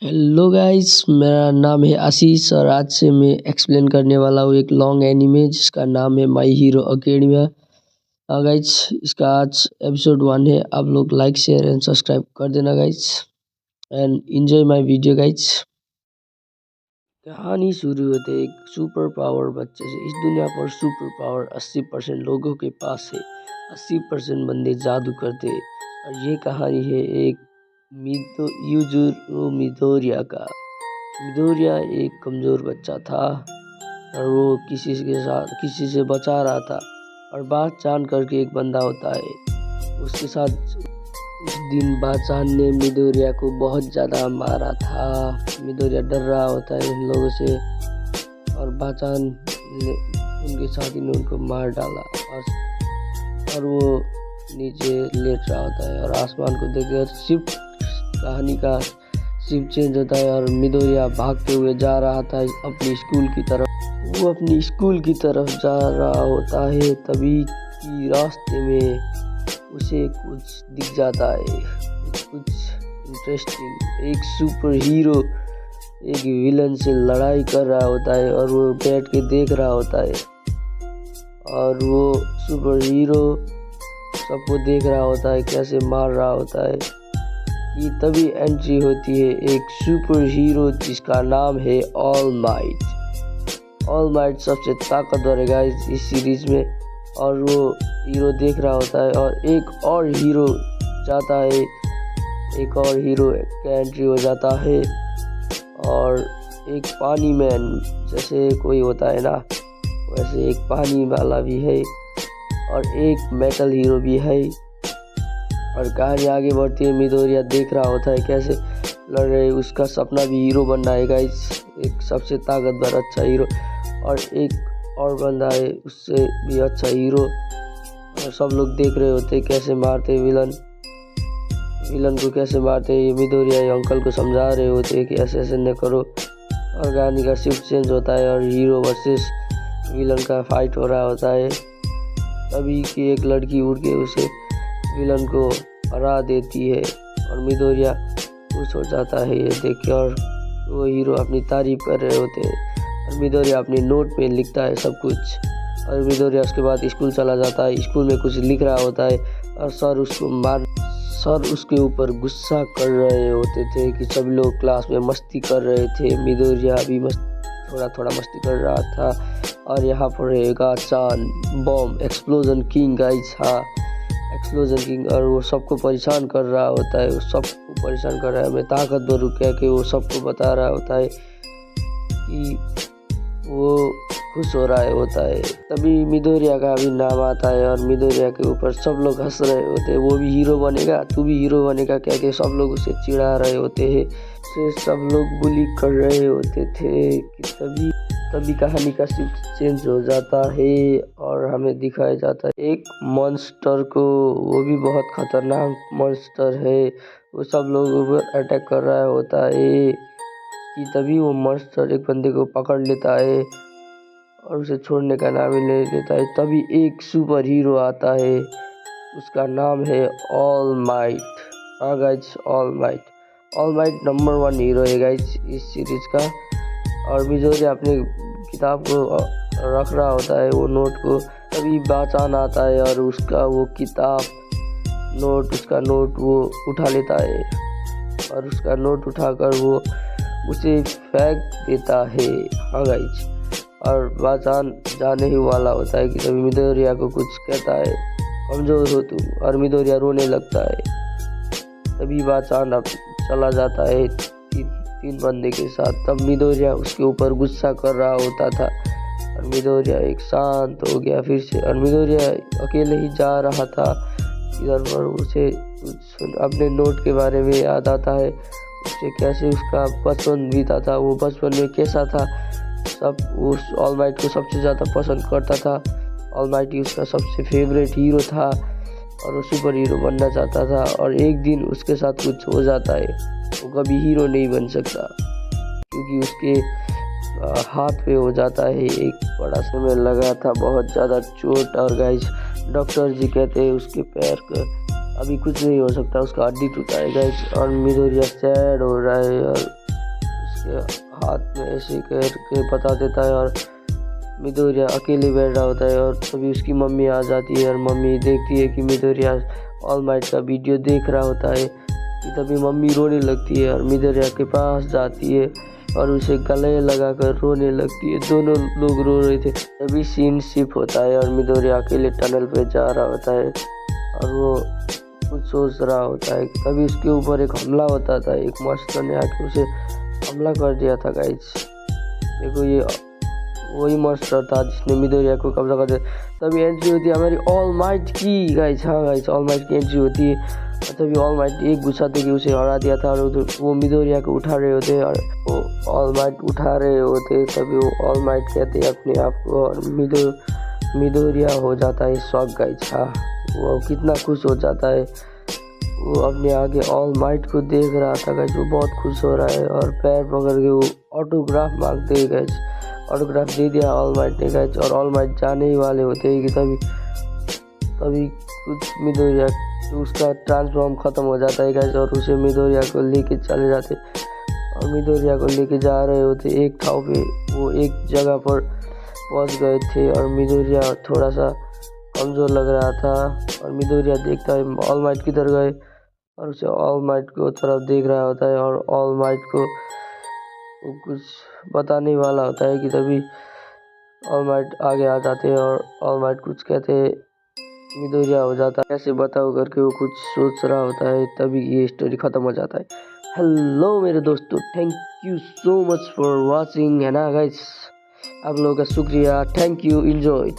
Hello guys, मेरा नाम है आशीष और आज से मैं एक्सप्लेन करने वाला हूँ एक लॉन्ग एनीमे जिसका नाम है माय हीरो अकेडमिया। गाइस, इसका आज एपिसोड 1 है। आप लोग लाइक शेयर एंड सब्सक्राइब कर देना guys and enjoy my video guys. कहानी शुरू होते एक सुपर पावर बच्चे से। इस दुनिया पर सुपर पावर 80% लोगों के पास है। 80% बंदे जादू करते और ये कहानी है एक यूजुरो मिडोरिया का। मिडोरिया एक कमज़ोर बच्चा था और वो किसी से बचा रहा था और बात जान करके एक बंदा होता है उसके साथ। उस दिन बादशाह ने मिडोरिया को बहुत ज़्यादा मारा था। मिडोरिया डर रहा होता है इन लोगों से और बादशाह ने उनके साथ ही उनको मार डाला और वो नीचे लेट रहा होता है और आसमान को देखकर शिफ्ट कहानी का शिफ्ट चेंज होता है और मिडोरिया भागते हुए जा रहा था अपनी स्कूल की तरफ। वो अपनी स्कूल की तरफ जा रहा होता है तभी कि रास्ते में उसे कुछ दिख जाता है, कुछ इंटरेस्टिंग। एक सुपर हीरो एक विलन से लड़ाई कर रहा होता है और वो बैठ के देख रहा होता है और वो सुपर हीरो सबको देख रहा होता है कैसे मार रहा होता है कि तभी एंट्री होती है एक सुपर हीरो जिसका नाम है ऑल माइट। ऑल माइट सबसे ताकतवर है गाइस इस सीरीज में और वो हीरो देख रहा होता है और एक और हीरो जाता है, एक और हीरो का एंट्री हो जाता है और एक पानी मैन जैसे कोई होता है ना वैसे एक पानी वाला भी है और एक मेटल हीरो भी है और कहानी आगे बढ़ती है। मिडोरिया देख रहा होता है कैसे लड़ रहे, उसका सपना भी हीरो बनना है गाइस, एक सबसे ताकतवर अच्छा हीरो और एक और बंदा है उससे भी अच्छा हीरो और सब लोग देख रहे होते कैसे मारते विलन को कैसे मारते। ये मिडोरिया अंकल को समझा रहे होते कि ऐसे ऐसे न करो और कहानी का शिफ्ट चेंज होता है और हीरो वर्सेस विलन का फाइट हो रहा होता है तभी कि एक लड़की उड़ के उसे विलन को हरा देती है और मिडोरिया खुश हो जाता है ये देख के और वो हीरो अपनी तारीफ कर रहे होते हैं और मिडोरिया अपने नोट में लिखता है सब कुछ और मिडोरिया उसके बाद स्कूल चला जाता है। स्कूल में कुछ लिख रहा होता है और सर उसके ऊपर गुस्सा कर रहे होते थे कि सब लोग क्लास में मस्ती कर रहे थे। मिडोरिया भी थोड़ा मस्ती कर रहा था और यहाँ पर रहेगा चांद बॉम्ब एक्सप्लोजन किंग गाइस। हाँ, एक्सप्लोजन किंग और वो सबको परेशान कर रहा होता है, वो सबको परेशान कर रहा है। मैं ताकतवर हूँ कह के वो सबको बता रहा होता है कि वो खुश हो रहा होता है। तभी मिडोरिया का भी नाम आता है और मिडोरिया के ऊपर सब लोग हंस रहे होते हैं। वो भी हीरो बनेगा, तू भी हीरो बनेगा कह के सब लोग उसे चिढ़ा रहे होते हैं, सब लोग बुली कर रहे होते थे कि तभी कहानी का शिफ्ट चेंज हो जाता है और हमें दिखाया जाता है एक मॉन्स्टर को। वो भी बहुत खतरनाक मॉन्स्टर है, वो सब लोगों पर अटैक कर रहा होता है कि तभी वो मॉन्स्टर एक बंदे को पकड़ लेता है और उसे छोड़ने का नाम ही नहीं लेता है। तभी एक सुपर हीरो आता है, उसका नाम है ऑल माइट। हाँ guys, all might number 1 hero है गाइस इस सीरीज का। और मिडोरिया अपने किताब को रख रहा होता है वो नोट को, तभी बाचान आता है और उसका वो किताब उसका नोट वो उठा लेता है और उसका नोट उठाकर वो उसे फेंक देता है। हाँ गाइस, और बाचान जाने ही वाला होता है कि तभी मिडोरिया को कुछ कहता है कमजोर हो तुम और मिडोरिया रोने लगता है। तभी बाचान अब चला जाता है तीन बंदे के साथ। तब मिडोरिया उसके ऊपर गुस्सा कर रहा होता था और मिडोरिया एक शांत हो गया फिर से और मिडोरिया अकेले ही जा रहा था इधर पर। उसे अपने नोट के बारे में याद आता है, उसे कैसे उसका बचपन बीता था, वो बचपन में कैसा था। सब उस ऑल माइट को सबसे ज़्यादा पसंद करता था, ऑल माइट ही उसका सबसे फेवरेट हीरो था और वो सुपर हीरो बनना चाहता था। और एक दिन उसके साथ कुछ हो जाता है, वो कभी हीरो नहीं बन सकता क्योंकि उसके हाथ पे हो जाता है एक बड़ा समय लगा था बहुत ज़्यादा चोट। और गाइस डॉक्टर जी कहते हैं उसके पैर का अभी कुछ नहीं हो सकता, उसका हड्डी टूटा है गाइस। और मिडोरिया सैड हो रहा है और ऐसे करके बता देता है और मिडोरिया अकेले बैठ रहा होता है और तभी उसकी मम्मी आ जाती है और मम्मी देखती है कि मिडोरिया ऑल माइट का वीडियो देख रहा होता है कि तभी मम्मी रोने लगती है और मिडोरिया के पास जाती है और उसे गले लगाकर रोने लगती है। दोनों लोग रो रहे थे। तभी सीन शिफ्ट होता है और मिडोरिया अकेले टनल पे जा रहा होता है और वो कुछ सोच रहा होता है। तभी उसके ऊपर एक हमला होता था। एक मॉन्स्टर ने आके उसे हमला कर दिया था गाइस। देखो ये वही मॉन्स्टर था जिसने मिडोरिया को कब्जा कर दिया। तभी एंट्री होती है हमारी ऑल माइट की गाइस। हाँ गाइस, ऑल माइट की एंट्री होती है। तभी ऑल माइट एक गुस्सा देके उसे हरा दिया था और वो मिडोरिया को उठा रहे होते और वो ऑल माइट उठा रहे होते। तभी वो ऑल माइट कहते हैं अपने आप को और मिडोरिया हो जाता है शॉक गाइस। हाँ, वो कितना खुश हो जाता है। वो अपने आगे ऑल माइट को देख रहा था गाइस। वो बहुत खुश हो रहा है और पैर पकड़ के वो ऑटोग्राफ मांगते हैं गाइस। ऑटोग्राफ दे दिया ऑल माइट ने गाइस और ऑल माइट जाने ही वाले होते हैं कि तभी कुछ मिडोरिया उसका ट्रांसफॉर्म खत्म हो जाता है गाइस और उसे मिडोरिया को लेके चले जाते और मिडोरिया को लेके जा रहे होते एक ठाव पे। वो एक जगह पर पहुंच गए थे और मिडोरिया थोड़ा सा कमज़ोर लग रहा था और मिडोरिया देखता है ऑल माइट किधर गए और उसे ऑल माइट को तरफ देख रहा होता है और ऑल माइट को वो कुछ बताने वाला होता है कि तभी ऑल माइट आगे आ जाते हैं और ऑल माइट कुछ कहते हैं। मिडोरिया हो जाता है कैसे बताओ करके वो कुछ सोच रहा होता है। तभी ये स्टोरी ख़त्म हो जाता है। हेलो मेरे दोस्तों, thank you so much for watching है ना गाइस। आप लोगों का शुक्रिया, थैंक यू, एंजॉय।